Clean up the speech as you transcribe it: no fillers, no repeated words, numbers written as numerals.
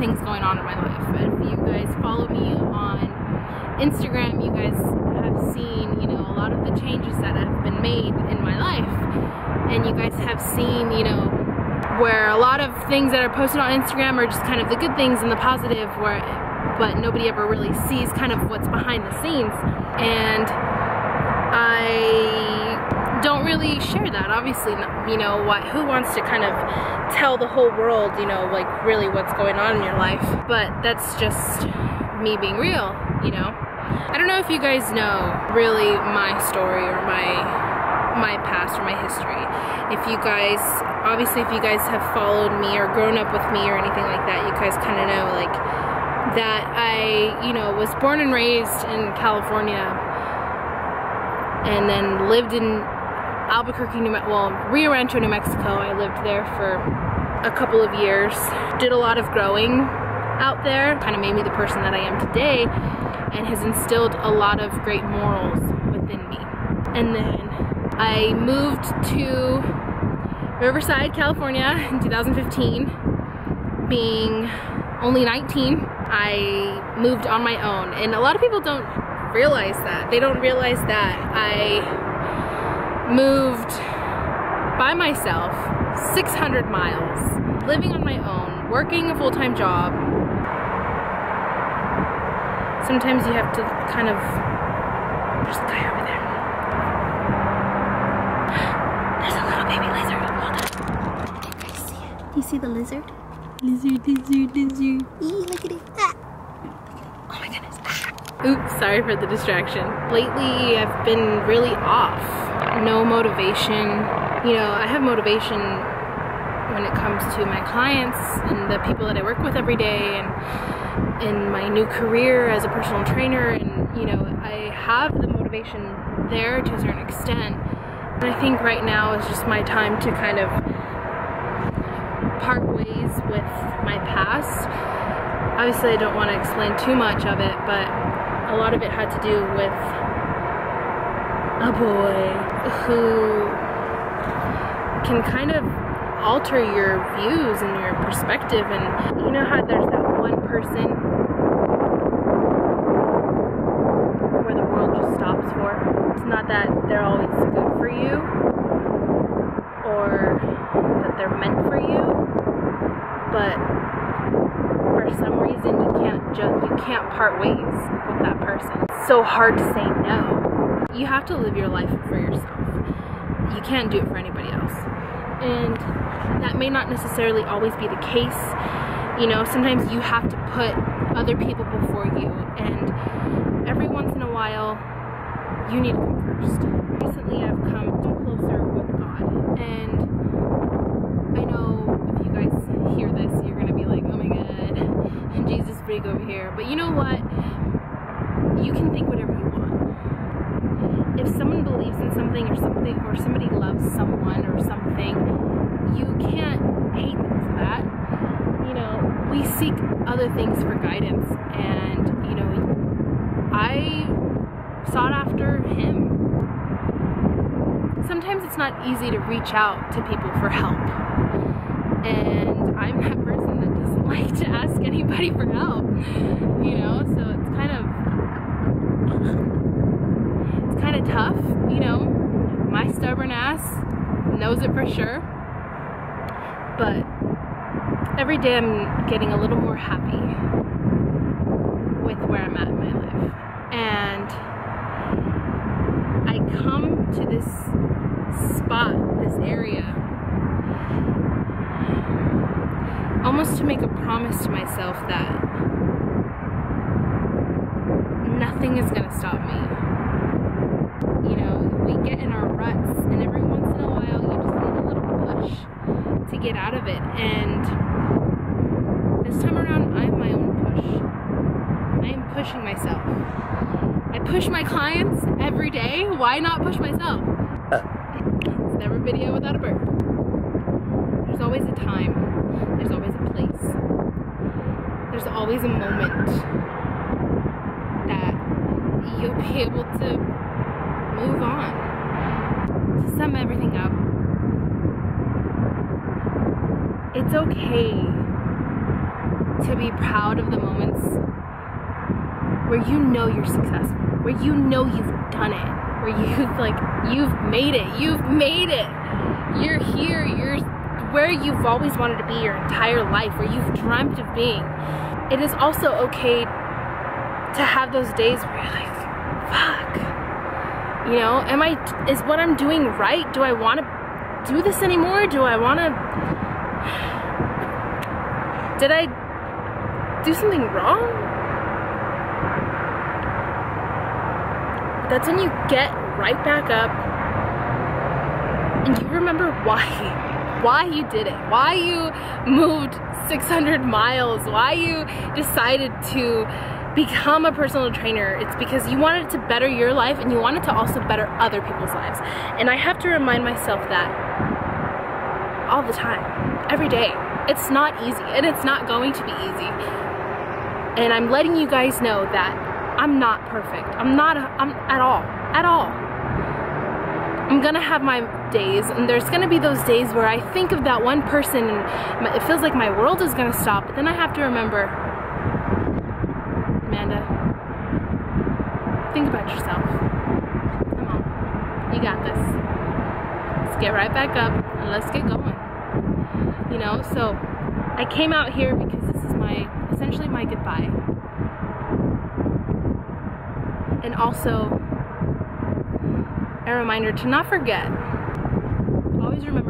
things going on in my life. If you guys follow me on Instagram, you guys have seen, you know, a lot of the changes that have been made in my life. And you guys have seen, you know, where a lot of things that are posted on Instagram are just kind of the good things and the positive, but nobody ever really sees kind of what's behind the scenes. And I don't really share that, obviously. You know, who wants to kind of tell the whole world, you know, like really what's going on in your life? But that's just me being real, you know. I don't know if you guys know really my story or my past or my history. If you guys, obviously if you guys have followed me or grown up with me or anything like that, you guys kind of know like that I, you know, was born and raised in California and then lived in Albuquerque, Rio Rancho, New Mexico. I lived there for a couple of years, did a lot of growing out there, kind of made me the person that I am today, and has instilled a lot of great morals within me. And then I moved to Riverside, California in 2015. Being only 19, I moved on my own. And a lot of people don't realize that. They don't realize that I moved by myself 600 miles, living on my own, working a full-time job. Sometimes you have to kind of, there's a guy over there. There's a little baby lizard. Hold on. You see it? You see the lizard? Lizard, lizard, lizard. Look at it. Ah. Oh my goodness. Ah. Oops, sorry for the distraction. Lately, I've been really off. No motivation. You know, I have motivation when it comes to my clients and the people that I work with every day, and in my new career as a personal trainer, and you know, I have the motivation there to a certain extent. And I think right now is just my time to kind of part ways with my past. Obviously I don't want to explain too much of it, but a lot of it had to do with a boy who can kind of alter your views and your perspective. And you know how there's that one person where the world just stops for? It's not that they're always good for you or that they're meant for you, but for some reason you can't part ways with that person. It's so hard to say no. You have to live your life for yourself. You can't do it for anybody else. And that may not necessarily always be the case. You know, sometimes you have to put other people before you, and every once in a while you need to come first. Recently I've come closer with God, and I know if you guys hear this, you're gonna be like, oh my god, Jesus freak over here. But you know what? You can think whatever you want. If someone believes in something, or somebody loves someone or something, you can't hate them for that. You know, we seek other things for guidance, and you know, I sought after Him. Sometimes it's not easy to reach out to people for help, and I'm that person that doesn't like to ask anybody for help, you know, so it's kind of tough, you know. My stubborn ass knows it for sure, but every day I'm getting a little more happy with where I'm at in my life. And I come to this spot, this area, almost to make a promise to myself that nothing is gonna stop me. You know, we get in our ruts, and every once in a while you just need a little push to get out of it. And this time around, I'm my own push. I am pushing myself. I push my clients every day. Why not push myself? It's never video without a burp. There's always a time. There's always a place. There's always a moment that you'll be able to move on. To sum everything up, it's okay to be proud of the moments where you know you're successful, where you know you've done it, where you've made it, you're here, you're where you've always wanted to be your entire life, where you've dreamt of being. It is also okay to have those days where you're like, fuck, you know, is what I'm doing right? Do I want to do this anymore? Do I want to, did I do something wrong? That's when you get right back up and you remember why you did it, why you moved 600 miles, why you decided to become a personal trainer. It's because you wanted to better your life and you wanted to also better other people's lives. And I have to remind myself that all the time, every day. It's not easy, and it's not going to be easy. And I'm letting you guys know that I'm not perfect. I'm at all. I'm gonna have my days, and there's gonna be those days where I think of that one person and it feels like my world is gonna stop, but then I have to remember, Amanda, think about yourself. Come on, you got this. Let's get right back up and let's get going. You know, so I came out here because this is essentially my goodbye. And also a reminder to not forget. Always remember